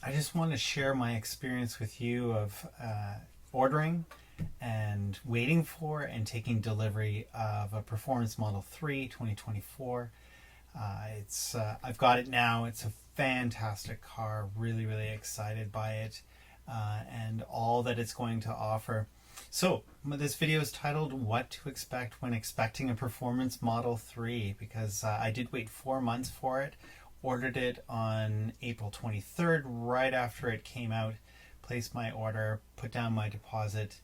I just want to share my experience with you of ordering and waiting for and taking delivery of a Performance Model 3 2024. It's I've got it now. It's a fantastic car. Really, really excited by it and all that it's going to offer. So this video is titled "What to Expect When Expecting a Performance Model 3" because I did wait 4 months for it. Ordered it on April 23rd, right after it came out. Placed my order, put down my deposit,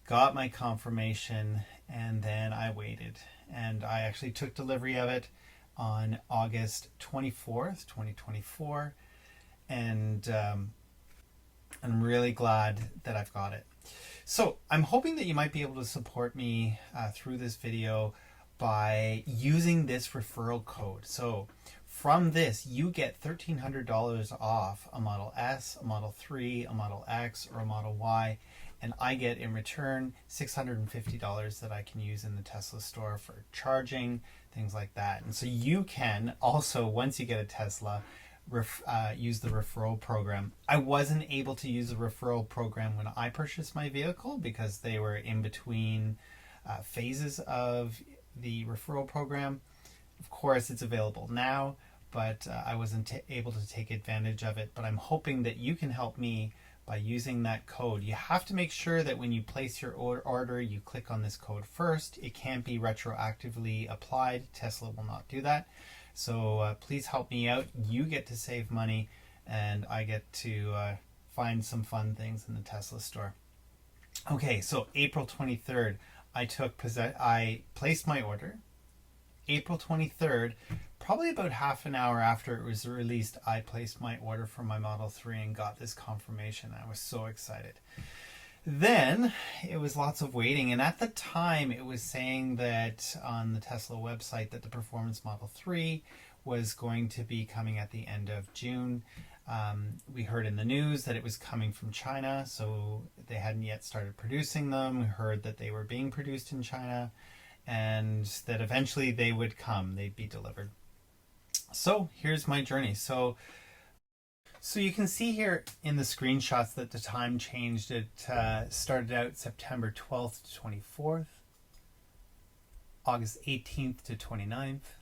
got my confirmation, and then I waited. And I actually took delivery of it on August 24th, 2024. And I'm really glad that I've got it. So I'm hoping that you might be able to support me through this video by using this referral code. So from this, you get $1,300 off a Model S, a Model 3, a Model X, or a Model Y. And I get in return $650 that I can use in the Tesla store for charging, things like that. And so you can also, once you get a Tesla, use the referral program. I wasn't able to use the referral program when I purchased my vehicle because they were in between phases of the referral program. Of course, it's available now, but I wasn't able to take advantage of it. But I'm hoping that you can help me by using that code. You have to make sure that when you place your order, you click on this code first. It can't be retroactively applied. Tesla will not do that. So please help me out. You get to save money, and I get to find some fun things in the Tesla store. Okay, so April 23rd, I placed my order. April 23rd, probably about half an hour after it was released, I placed my order for my Model 3 and got this confirmation. I was so excited. Then it was lots of waiting, and at the time it was saying that on the Tesla website that the Performance Model 3 was going to be coming at the end of June. We heard in the news that it was coming from China, so they hadn't yet started producing them. We heard that they were being produced in China and that eventually they would come, they'd be delivered. So here's my journey. So you can see here in the screenshots that the time changed. It started out September 12th to 24th, August 18th to 29th,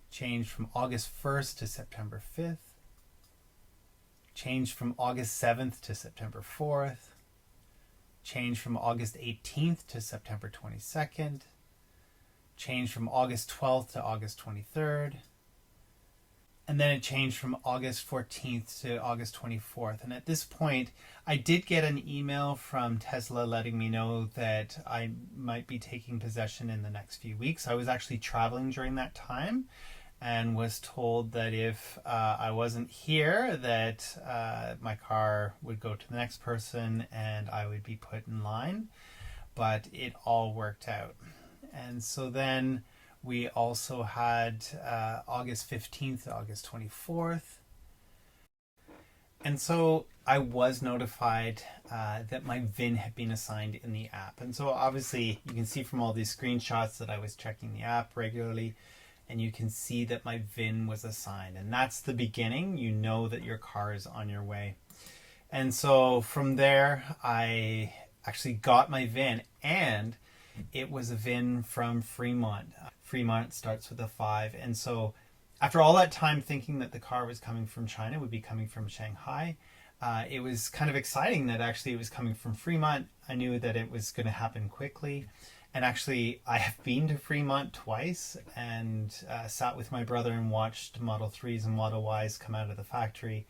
changed from August 1st to September 5th, changed from August 7th to September 4th, changed from August 18th to September 22nd, changed from August 12th to August 23rd, and then it changed from August 14th to August 24th. And at this point, I did get an email from Tesla letting me know that I might be taking possession in the next few weeks. I was actually traveling during that time and was told that if I wasn't here, that my car would go to the next person and I would be put in line. But it all worked out. And so then we also had August 15th to August 24th. And so I was notified that my VIN had been assigned in the app. And so obviously you can see from all these screenshots that I was checking the app regularly, and you can see that my VIN was assigned. And that's the beginning. You know that your car is on your way. And so from there, I actually got my VIN, and it was a VIN from Fremont. Fremont starts with a 5. And so after all that time thinking that the car was coming from China, it would be coming from Shanghai, it was kind of exciting that actually it was coming from Fremont. I knew that it was going to happen quickly. And actually, I have been to Fremont twice and sat with my brother and watched Model 3s and Model Ys come out of the factory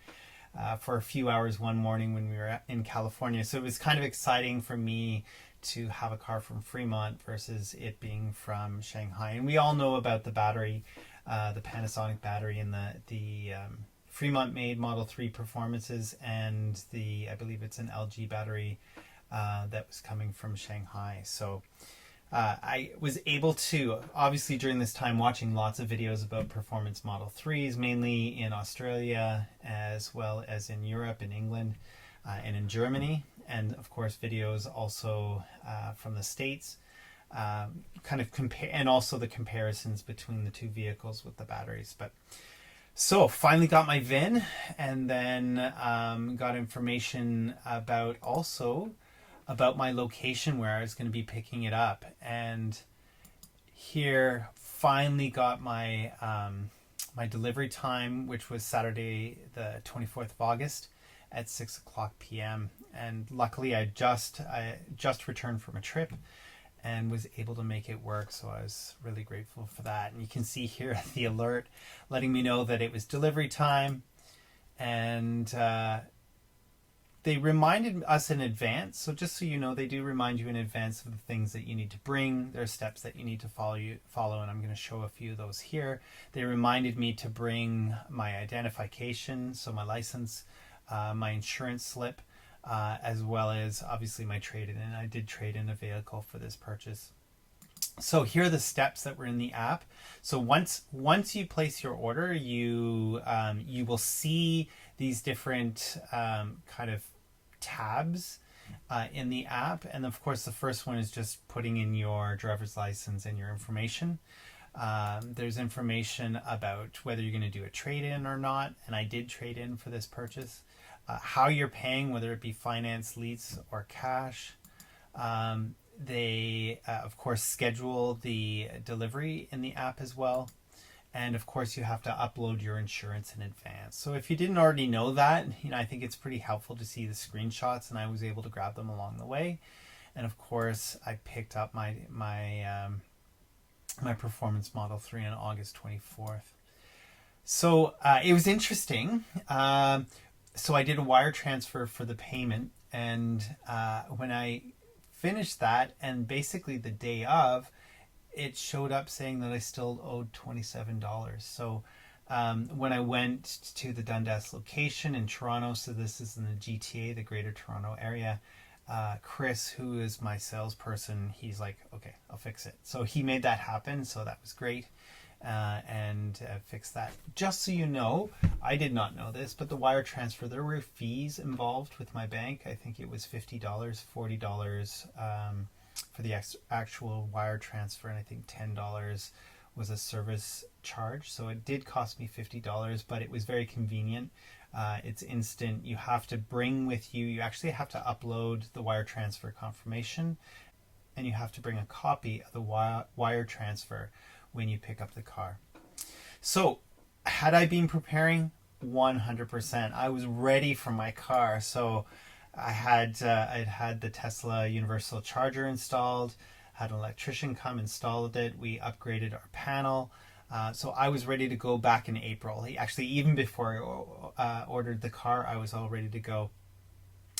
for a few hours one morning when we were in California. So it was kind of exciting for me to have a car from Fremont versus it being from Shanghai. And we all know about the battery, the Panasonic battery in the Fremont-made Model 3 performances, and I believe it's an LG battery that was coming from Shanghai. So I was able to, obviously during this time, watching lots of videos about performance Model 3s, mainly in Australia as well as in Europe, in England, and in Germany. And of course videos also from the States, kind of compare, and also the comparisons between the two vehicles with the batteries. But So finally got my VIN, and then got information about my location where I was going to be picking it up. And here finally got my delivery time, which was Saturday the 24th of August at 6 o'clock p.m. And luckily I just returned from a trip and was able to make it work. So I was really grateful for that. And you can see here the alert letting me know that it was delivery time. And they reminded us in advance. So just so you know, they do remind you in advance of the things that you need to bring. There are steps that you need to follow, and I'm going to show a few of those here. They reminded me to bring my identification, so my license, my insurance slip, as well as obviously my trade-in. And I did trade in a vehicle for this purchase. So here are the steps that were in the app. So once you place your order, you will see these different kind of tabs in the app. And of course, the first one is just putting in your driver's license and your information. There's information about whether you're going to do a trade-in or not. And I did trade in for this purchase. How you're paying, whether it be finance, lease, or cash. They, of course, schedule the delivery in the app as well. And of course, you have to upload your insurance in advance. So if you didn't already know that, I think it's pretty helpful to see the screenshots, and I was able to grab them along the way. And of course, I picked up my Performance Model 3 on August 24th. So it was interesting. So I did a wire transfer for the payment, and when I finished that, and basically the day of, it showed up saying that I still owed $27. So when I went to the Dundas location in Toronto, so this is in the GTA, the Greater Toronto Area, Chris, who is my salesperson, he's like, okay, I'll fix it. So he made that happen, so that was great. And fix that. Just so you know, I did not know this, but the wire transfer, there were fees involved with my bank. I think it was $50, $40 for the actual wire transfer, and I think $10 was a service charge. So it did cost me $50, but it was very convenient. It's instant. You have to bring with you, you actually have to upload the wire transfer confirmation, and you have to bring a copy of the wire transfer when you pick up the car. So had I been preparing? 100%. I was ready for my car. So I'd had the Tesla universal charger installed, had an electrician come installed it. We upgraded our panel. So I was ready to go back in April. Actually, even before I ordered the car, I was all ready to go.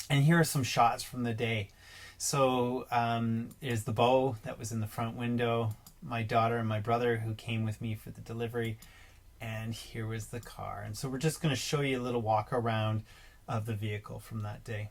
And here are some shots from the day. So there's the bow that was in the front window, my daughter and my brother who came with me for the delivery, and here was the car. And so we're just going to show you a little walk around of the vehicle from that day.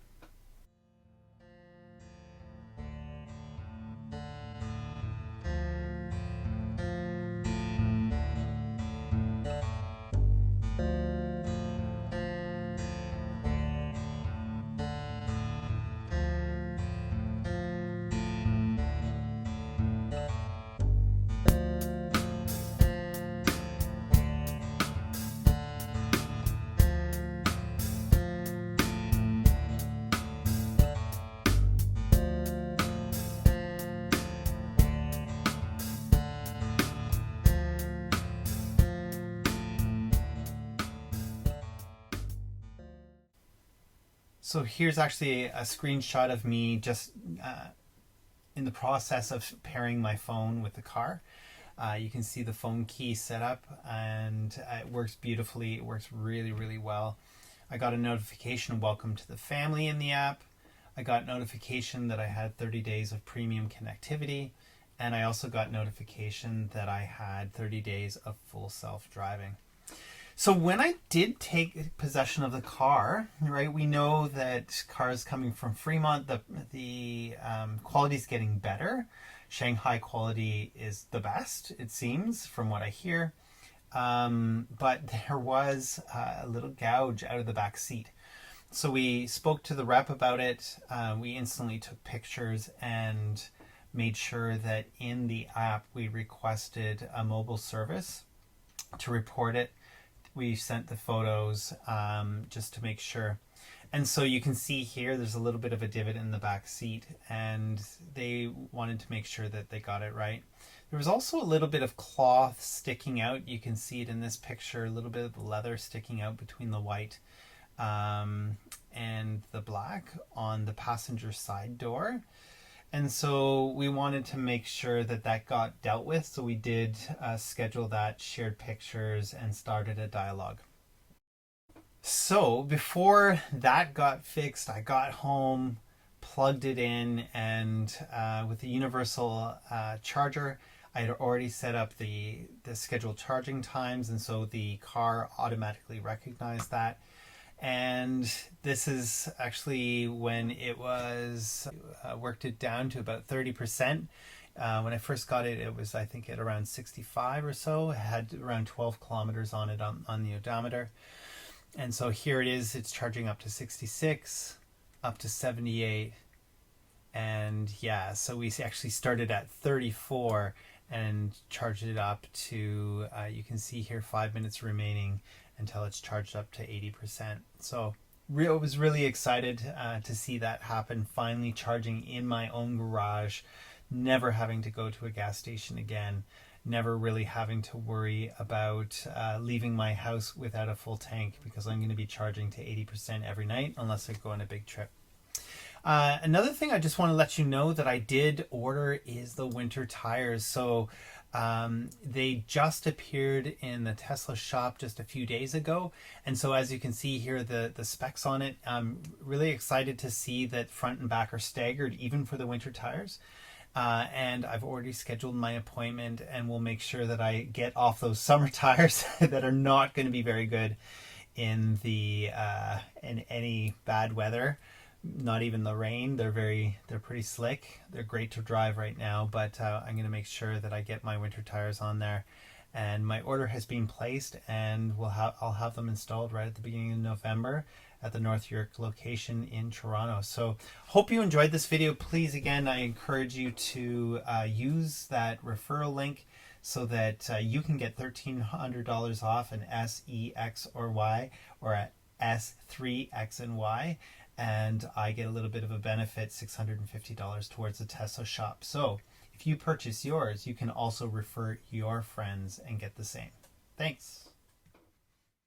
So here's actually a screenshot of me just in the process of pairing my phone with the car. You can see the phone key set up, and it works beautifully. It works really, really well. I got a notification, welcome to the family, in the app. I got notification that I had 30 days of premium connectivity, and I also got notification that I had 30 days of full self-driving. So when I did take possession of the car, right, we know that cars coming from Fremont, the quality is getting better. Shanghai quality is the best, it seems, from what I hear. But there was a little gouge out of the back seat. So we spoke to the rep about it. We instantly took pictures and made sure that in the app we requested a mobile service to report it. we sent the photos just to make sure. And so you can see here there's a little bit of a divot in the back seat, and they wanted to make sure that they got it right. There was also a little bit of cloth sticking out. You can see it in this picture, a little bit of leather sticking out between the white and the black on the passenger side door. And so we wanted to make sure that that got dealt with. So we did schedule that, shared pictures, and started a dialogue. So before that got fixed, I got home, plugged it in, and with the universal charger, I had already set up the scheduled charging times, and so the car automatically recognized that. And this is actually when it was worked it down to about 30%. When I first got it, it was, I think, at around 65 or so. It had around 12 kilometers on it on the odometer. And so here it is, it's charging up to 66, up to 78. And yeah, so we actually started at 34 and charged it up to, you can see here, 5 minutes remaining until it's charged up to 80%. So I was really excited to see that happen, finally charging in my own garage, never having to go to a gas station again, never really having to worry about leaving my house without a full tank, because I'm going to be charging to 80% every night unless I go on a big trip. Another thing I just want to let you know that I did order is the winter tires. So they just appeared in the Tesla shop just a few days ago. And so as you can see here, the specs on it, I'm really excited to see that front and back are staggered even for the winter tires. And I've already scheduled my appointment, and we'll make sure that I get off those summer tires that are not going to be very good in any bad weather. Not even the rain. They're pretty slick. They're great to drive right now, but I'm going to make sure that I get my winter tires on there. And my order has been placed, and I'll have them installed right at the beginning of November at the North York location in Toronto. So hope you enjoyed this video. Please, again, I encourage you to use that referral link so that you can get $1,300 off an S, E, X, or Y, or a S3, X, and Y. And I get a little bit of a benefit, $650 towards the Tesla shop. So if you purchase yours, you can also refer your friends and get the same. Thanks.